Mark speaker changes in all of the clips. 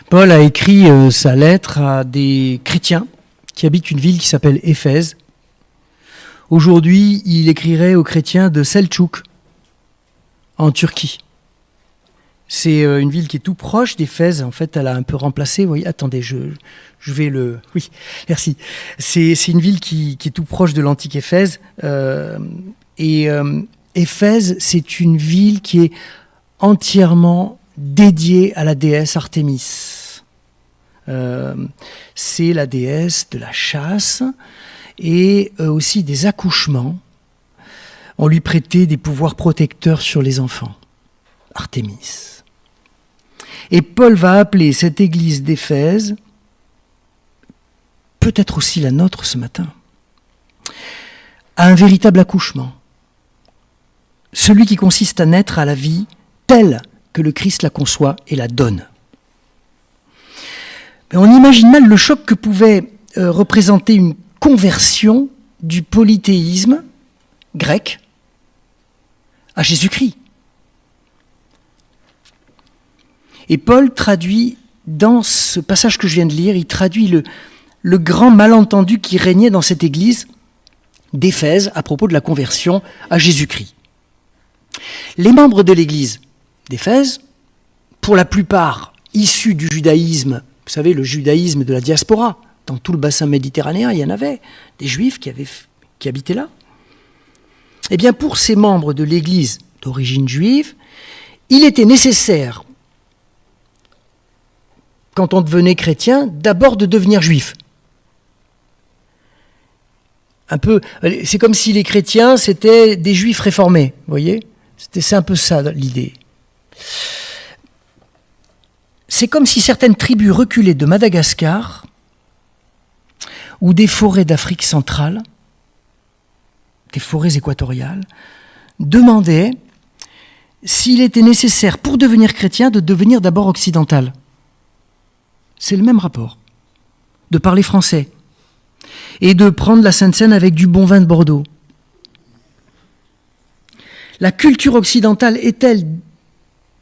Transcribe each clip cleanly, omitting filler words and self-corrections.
Speaker 1: Paul a écrit sa lettre à des chrétiens qui habitent une ville qui s'appelle Éphèse. Aujourd'hui, il écrirait aux chrétiens de Selçuk, en Turquie. C'est une ville qui est tout proche d'Éphèse. En fait, elle a un peu remplacé. Oui, attendez, je vais le... Oui, merci. C'est une ville qui est tout proche de l'antique Éphèse. Éphèse, c'est une ville qui est entièrement dédiée à la déesse Artémis. C'est la déesse de la chasse et aussi des accouchements. On lui prêtait des pouvoirs protecteurs sur les enfants. Artémis. Et Paul va appeler cette église d'Éphèse, peut-être aussi la nôtre ce matin, à un véritable accouchement. Celui qui consiste à naître à la vie telle que le Christ la conçoit et la donne. Mais on imagine mal le choc que pouvait représenter une conversion du polythéisme grec à Jésus-Christ. Et Paul traduit, dans ce passage que je viens de lire, il traduit le grand malentendu qui régnait dans cette église d'Éphèse à propos de la conversion à Jésus-Christ. Les membres de l'église d'Éphèse, pour la plupart issus du judaïsme, vous savez, le judaïsme de la diaspora, dans tout le bassin méditerranéen, il y en avait des juifs qui habitaient là. Eh bien, pour ces membres de l'église d'origine juive, il était nécessaire, quand on devenait chrétien, d'abord de devenir juif. C'est comme si les chrétiens, c'était des juifs réformés, vous voyez ? C'est un peu ça l'idée. C'est comme si certaines tribus reculées de Madagascar ou des forêts d'Afrique centrale, des forêts équatoriales, demandaient s'il était nécessaire pour devenir chrétien de devenir d'abord occidental. C'est le même rapport, de parler français et de prendre la Sainte Seine avec du bon vin de Bordeaux. La culture occidentale est-elle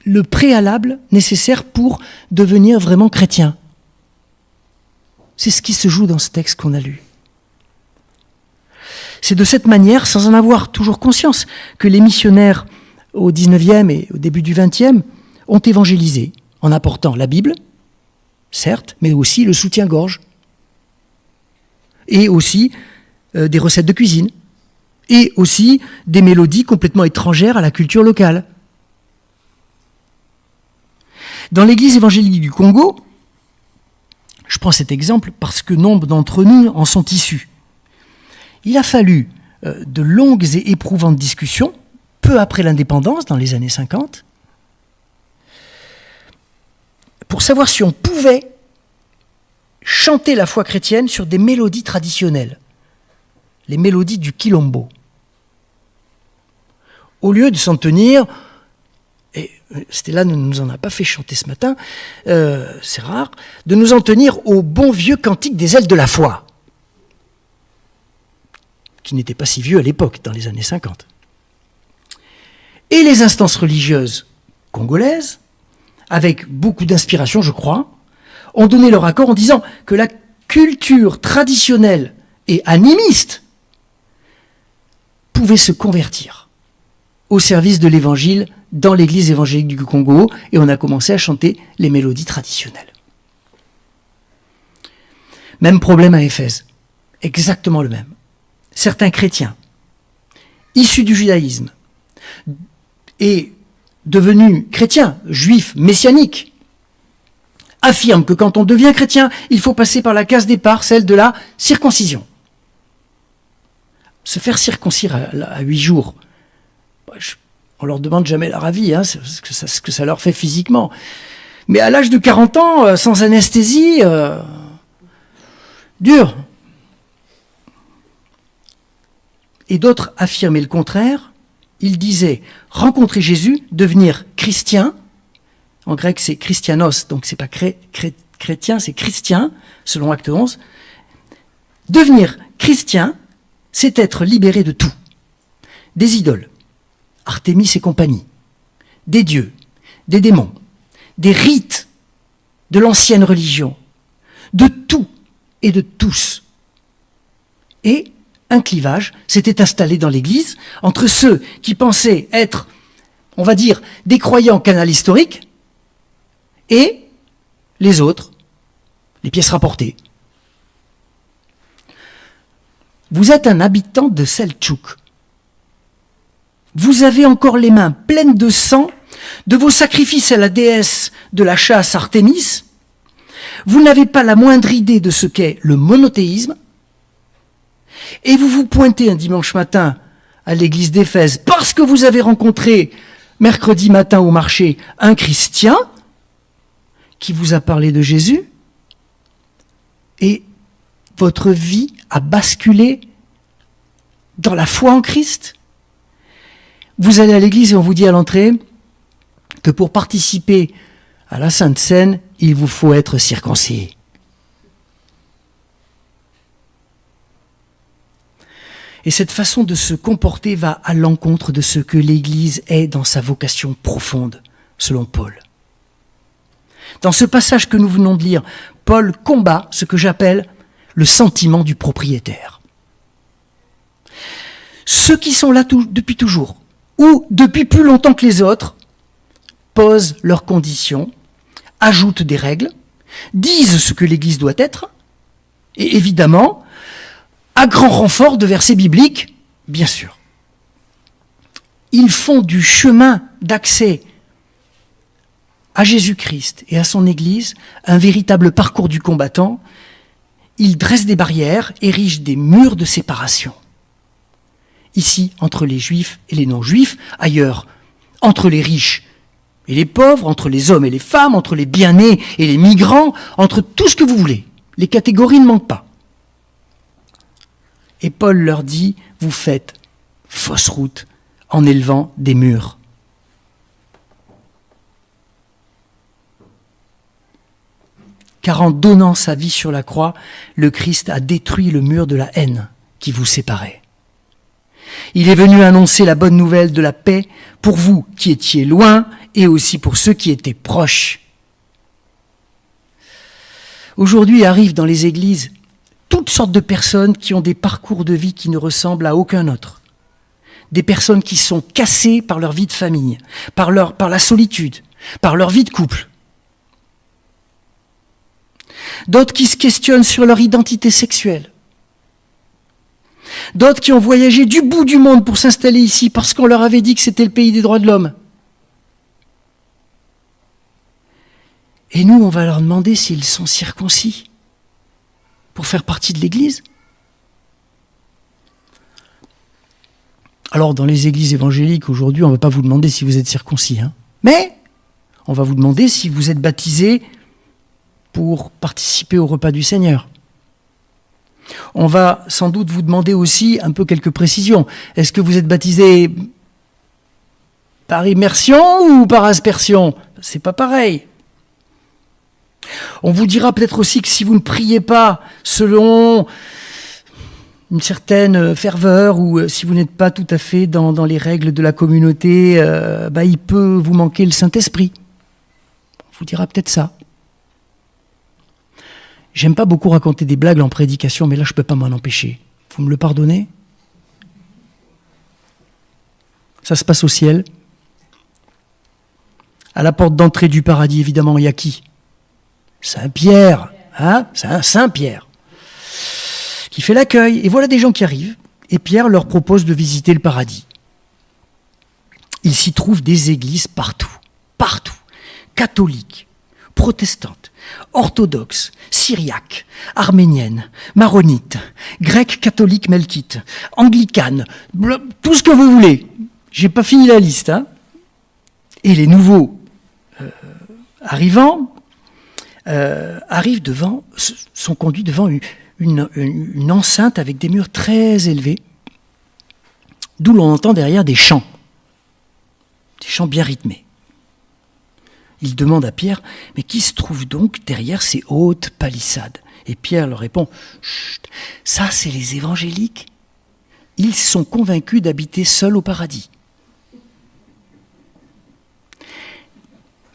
Speaker 1: le préalable nécessaire pour devenir vraiment chrétien ? C'est ce qui se joue dans ce texte qu'on a lu. C'est de cette manière, sans en avoir toujours conscience, que les missionnaires au XIXe et au début du XXe ont évangélisé en apportant la Bible, certes, mais aussi le soutien-gorge, et aussi des recettes de cuisine, et aussi des mélodies complètement étrangères à la culture locale. Dans l'église évangélique du Congo, je prends cet exemple parce que nombre d'entre nous en sont issus. Il a fallu de longues et éprouvantes discussions, peu après l'indépendance, dans les années 50, pour savoir si on pouvait chanter la foi chrétienne sur des mélodies traditionnelles, les mélodies du quilombo. Au lieu de s'en tenir, et Stella ne nous en a pas fait chanter ce matin, c'est rare, de nous en tenir au bon vieux cantique des ailes de la foi, qui n'était pas si vieux à l'époque, dans les années 50. Et les instances religieuses congolaises, avec beaucoup d'inspiration, je crois, ont donné leur accord en disant que la culture traditionnelle et animiste pouvait se convertir au service de l'évangile dans l'église évangélique du Congo, et on a commencé à chanter les mélodies traditionnelles. Même problème à Éphèse, exactement le même. Certains chrétiens, issus du judaïsme, et devenus chrétiens, juifs, messianiques, affirment que quand on devient chrétien, il faut passer par la case départ, celle de la circoncision. Se faire circoncire à 8 jours, on leur demande jamais leur avis, ce que ça leur fait physiquement. Mais à l'âge de 40 ans, sans anesthésie, dur. Et d'autres affirmaient le contraire. Ils disaient rencontrer Jésus, devenir chrétien. En grec, c'est christianos, donc c'est pas chrétien, c'est christien, selon Acte 11. Devenir chrétien, c'est être libéré de tout. Des idoles, Artémis et compagnie, des dieux, des démons, des rites de l'ancienne religion, de tout et de tous. Et un clivage s'était installé dans l'Église entre ceux qui pensaient être, on va dire, des croyants canal historique et les autres, les pièces rapportées. Vous êtes un habitant de Seltchouk. Vous avez encore les mains pleines de sang de vos sacrifices à la déesse de la chasse Artémis. Vous n'avez pas la moindre idée de ce qu'est le monothéisme. Et vous vous pointez un dimanche matin à l'église d'Éphèse parce que vous avez rencontré mercredi matin au marché un chrétien qui vous a parlé de Jésus. Et votre vie a basculé dans la foi en Christ. Vous allez à l'église et on vous dit à l'entrée que pour participer à la Sainte Seine, il vous faut être circoncis. Et cette façon de se comporter va à l'encontre de ce que l'Église est dans sa vocation profonde, selon Paul. Dans ce passage que nous venons de lire, Paul combat ce que j'appelle le sentiment du propriétaire. Ceux qui sont là depuis toujours, ou depuis plus longtemps que les autres, posent leurs conditions, ajoutent des règles, disent ce que l'Église doit être, et évidemment, à grand renfort de versets bibliques, bien sûr. Ils font du chemin d'accès à Jésus-Christ et à son Église un véritable parcours du combattant. Ils dressent des barrières, érigent des murs de séparation. Ici, entre les juifs et les non-juifs, ailleurs, entre les riches et les pauvres, entre les hommes et les femmes, entre les bien-nés et les migrants, entre tout ce que vous voulez. Les catégories ne manquent pas. Et Paul leur dit, vous faites fausse route en élevant des murs. Car en donnant sa vie sur la croix, le Christ a détruit le mur de la haine qui vous séparait. Il est venu annoncer la bonne nouvelle de la paix pour vous qui étiez loin et aussi pour ceux qui étaient proches. Aujourd'hui arrivent dans les églises toutes sortes de personnes qui ont des parcours de vie qui ne ressemblent à aucun autre. Des personnes qui sont cassées par leur vie de famille, par la solitude, par leur vie de couple. D'autres qui se questionnent sur leur identité sexuelle. D'autres qui ont voyagé du bout du monde pour s'installer ici parce qu'on leur avait dit que c'était le pays des droits de l'homme. Et nous, on va leur demander s'ils sont circoncis pour faire partie de l'Église. Alors, dans les églises évangéliques, aujourd'hui, on ne va pas vous demander si vous êtes circoncis, mais on va vous demander si vous êtes baptisé pour participer au repas du Seigneur. On va sans doute vous demander aussi un peu quelques précisions. Est-ce que vous êtes baptisé par immersion ou par aspersion ? C'est pas pareil. On vous dira peut-être aussi que si vous ne priez pas selon une certaine ferveur ou si vous n'êtes pas tout à fait dans les règles de la communauté, il peut vous manquer le Saint-Esprit. On vous dira peut-être ça. J'aime pas beaucoup raconter des blagues en prédication, mais là, je peux pas m'en empêcher. Vous me le pardonnez ? Ça se passe au ciel. À la porte d'entrée du paradis, évidemment, il y a qui ? Saint-Pierre, c'est Saint-Pierre, qui fait l'accueil. Et voilà des gens qui arrivent, et Pierre leur propose de visiter le paradis. Il s'y trouve des églises partout, catholiques, protestantes, orthodoxes, syriaques, arméniennes, maronites, grecques, catholiques, melkites, anglicanes, tout ce que vous voulez. J'ai pas fini la liste. Et les nouveaux arrivants sont conduits devant une enceinte avec des murs très élevés, d'où l'on entend derrière des chants bien rythmés. Il demande à Pierre, mais qui se trouve donc derrière ces hautes palissades ? Et Pierre leur répond, chut, ça c'est les évangéliques. Ils sont convaincus d'habiter seuls au paradis.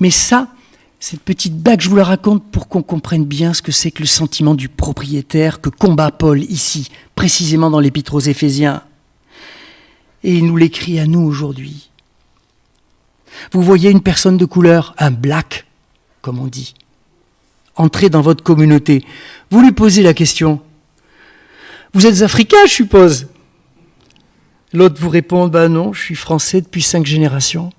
Speaker 1: Mais ça, Cette petite blague, je vous la raconte pour qu'on comprenne bien ce que c'est que le sentiment du propriétaire que combat Paul ici, précisément dans l'Épître aux Éphésiens. Et il nous l'écrit à nous aujourd'hui. Vous voyez une personne de couleur, un black, comme on dit, entrer dans votre communauté. Vous lui posez la question, vous êtes africain, je suppose? L'autre vous répond, non, je suis français depuis 5 générations.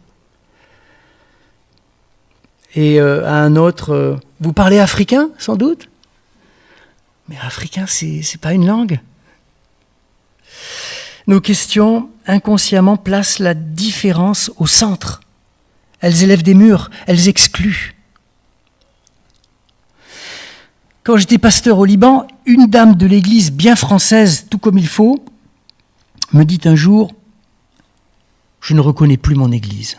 Speaker 1: Et à un autre, vous parlez africain, sans doute? Mais africain, c'est pas une langue. Nos questions, inconsciemment, placent la différence au centre. Elles élèvent des murs, elles excluent. Quand j'étais pasteur au Liban, une dame de l'église bien française, tout comme il faut, me dit un jour, « Je ne reconnais plus mon église.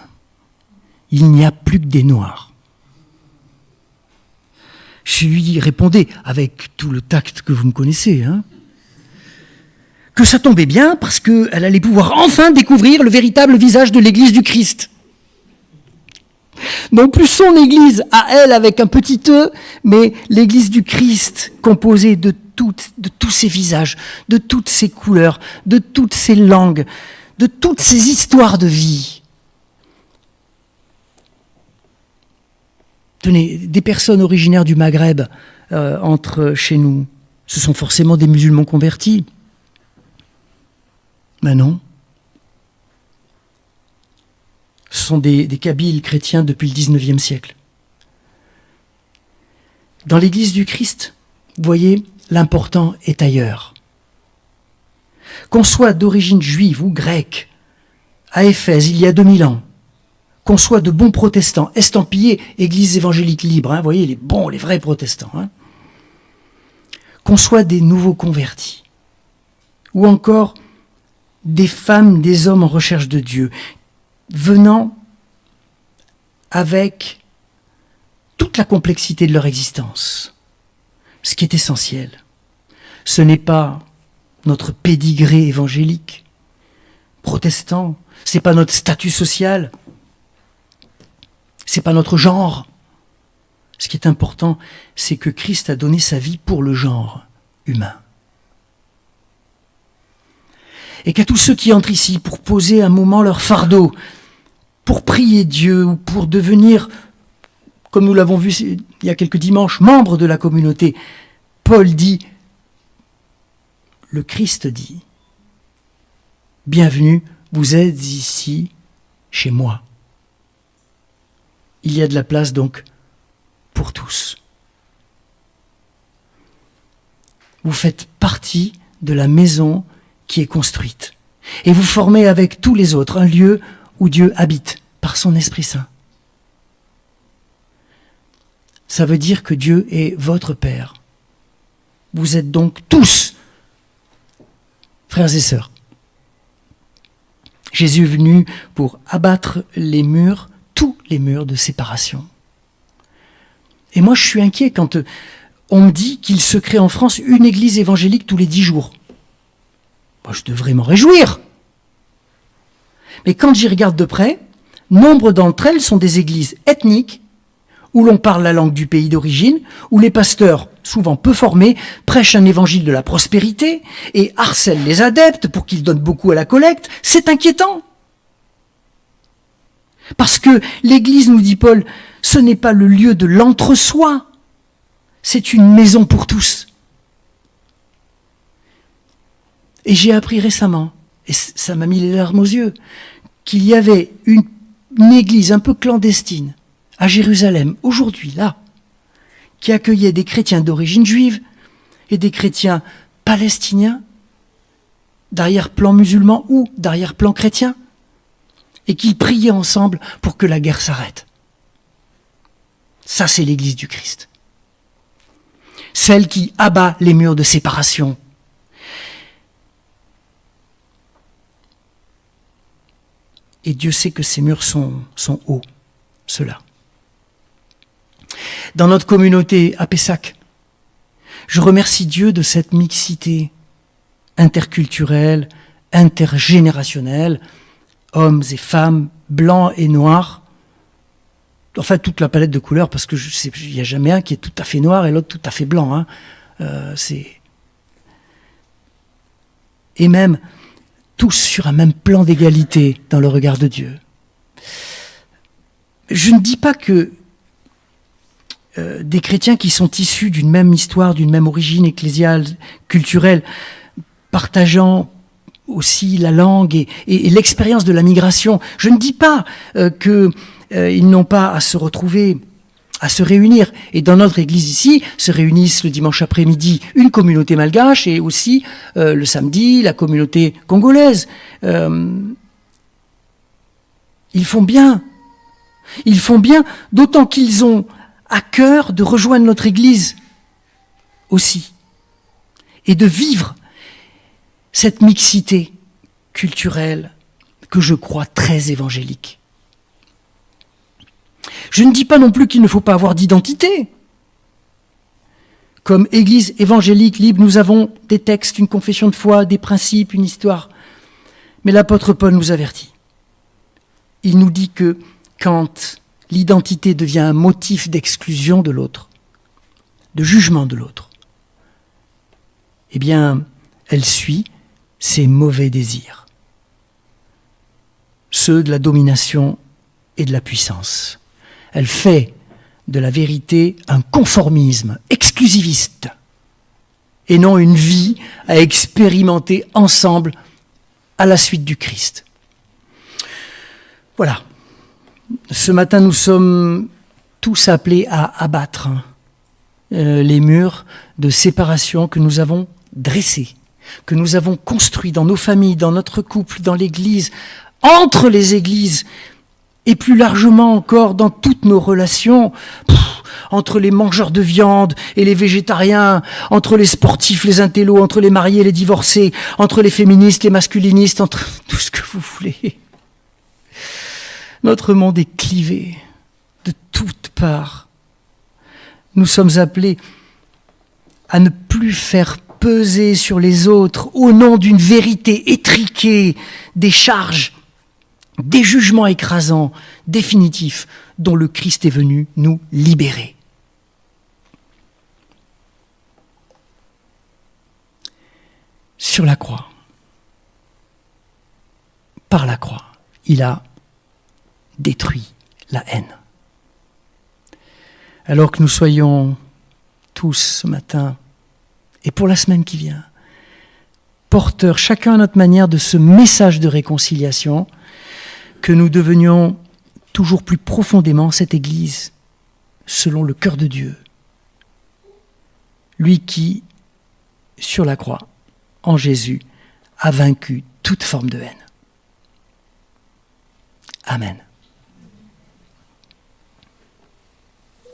Speaker 1: Il n'y a plus que des noirs. » Je lui répondais, avec tout le tact que vous me connaissez, que ça tombait bien parce qu'elle allait pouvoir enfin découvrir le véritable visage de l'église du Christ. Non plus son église à elle avec un petit e, mais l'église du Christ composée de tous ces visages, de toutes ces couleurs, de toutes ces langues, de toutes ces histoires de vie. Tenez, des personnes originaires du Maghreb entrent chez nous. Ce sont forcément des musulmans convertis. Ben non. Ce sont des Kabyles chrétiens depuis le XIXe siècle. Dans l'Église du Christ, vous voyez, l'important est ailleurs. Qu'on soit d'origine juive ou grecque, à Éphèse, il y a 2000 ans, qu'on soit de bons protestants, estampillés Église évangélique libre, vous voyez, les bons, les vrais protestants, qu'on soit des nouveaux convertis, ou encore des femmes, des hommes en recherche de Dieu, venant avec toute la complexité de leur existence. Ce qui est essentiel, ce n'est pas notre pédigré évangélique, protestant, c'est pas notre statut social, c'est pas notre genre. Ce qui est important, c'est que Christ a donné sa vie pour le genre humain. Et qu'à tous ceux qui entrent ici pour poser un moment leur fardeau, pour prier Dieu ou pour devenir, comme nous l'avons vu il y a quelques dimanches, membres de la communauté, Paul dit, le Christ dit, « Bienvenue, vous êtes ici chez moi. » Il y a de la place donc pour tous. Vous faites partie de la maison qui est construite. Et vous formez avec tous les autres un lieu où Dieu habite par son Esprit Saint. Ça veut dire que Dieu est votre Père. Vous êtes donc tous frères et sœurs. Jésus est venu pour abattre les murs, tous les murs de séparation. Et moi, je suis inquiet quand on me dit qu'il se crée en France une église évangélique tous les 10 jours. Moi, je devrais m'en réjouir. Mais quand j'y regarde de près, nombre d'entre elles sont des églises ethniques où l'on parle la langue du pays d'origine, où les pasteurs, souvent peu formés, prêchent un évangile de la prospérité et harcèlent les adeptes pour qu'ils donnent beaucoup à la collecte. C'est inquiétant. Parce que l'église, nous dit Paul, ce n'est pas le lieu de l'entre-soi, c'est une maison pour tous. Et j'ai appris récemment, et ça m'a mis les larmes aux yeux, qu'il y avait une église un peu clandestine à Jérusalem, aujourd'hui, là, qui accueillait des chrétiens d'origine juive et des chrétiens palestiniens, d'arrière-plan musulman ou d'arrière-plan chrétien, et qu'ils priaient ensemble pour que la guerre s'arrête. Ça, c'est l'Église du Christ. Celle qui abat les murs de séparation. Et Dieu sait que ces murs sont hauts, ceux-là. Dans notre communauté à Pessac, je remercie Dieu de cette mixité interculturelle, intergénérationnelle, hommes et femmes, blancs et noirs, Enfin, toute la palette de couleurs, parce que il n'y a jamais un qui est tout à fait noir et l'autre tout à fait blanc. Hein. Et même tous sur un même plan d'égalité dans le regard de Dieu. Je ne dis pas que des chrétiens qui sont issus d'une même histoire, d'une même origine ecclésiale, culturelle, partageant aussi la langue et l'expérience de la migration, je ne dis pas qu'ils n'ont pas à se retrouver, à se réunir. Et dans notre église ici, se réunissent le dimanche après-midi une communauté malgache et aussi le samedi la communauté congolaise. Ils font bien. Ils font bien, d'autant qu'ils ont à cœur de rejoindre notre église aussi. Et de vivre cette mixité culturelle que je crois très évangélique. Je ne dis pas non plus qu'il ne faut pas avoir d'identité. Comme Église évangélique libre, nous avons des textes, une confession de foi, des principes, une histoire. Mais l'apôtre Paul nous avertit. Il nous dit que quand l'identité devient un motif d'exclusion de l'autre, de jugement de l'autre, eh bien, elle suit ses mauvais désirs, ceux de la domination et de la puissance. Elle fait de la vérité un conformisme exclusiviste et non une vie à expérimenter ensemble à la suite du Christ. Voilà. Ce matin, nous sommes tous appelés à abattre les murs de séparation que nous avons dressés, que nous avons construits dans nos familles, dans notre couple, dans l'Église, entre les Églises, et plus largement encore dans toutes nos relations, entre les mangeurs de viande et les végétariens, entre les sportifs, les intellos, entre les mariés et les divorcés, entre les féministes, les masculinistes, entre tout ce que vous voulez. Notre monde est clivé de toutes parts. Nous sommes appelés à ne plus faire peser sur les autres, au nom d'une vérité étriquée, des charges, des jugements écrasants, définitifs, dont le Christ est venu nous libérer. Sur la croix, par la croix, il a détruit la haine. Alors que nous soyons tous ce matin, et pour la semaine qui vient, porteurs, chacun à notre manière, de ce message de réconciliation, que nous devenions toujours plus profondément cette Église, selon le cœur de Dieu. Lui qui, sur la croix, en Jésus, a vaincu toute forme de haine. Amen.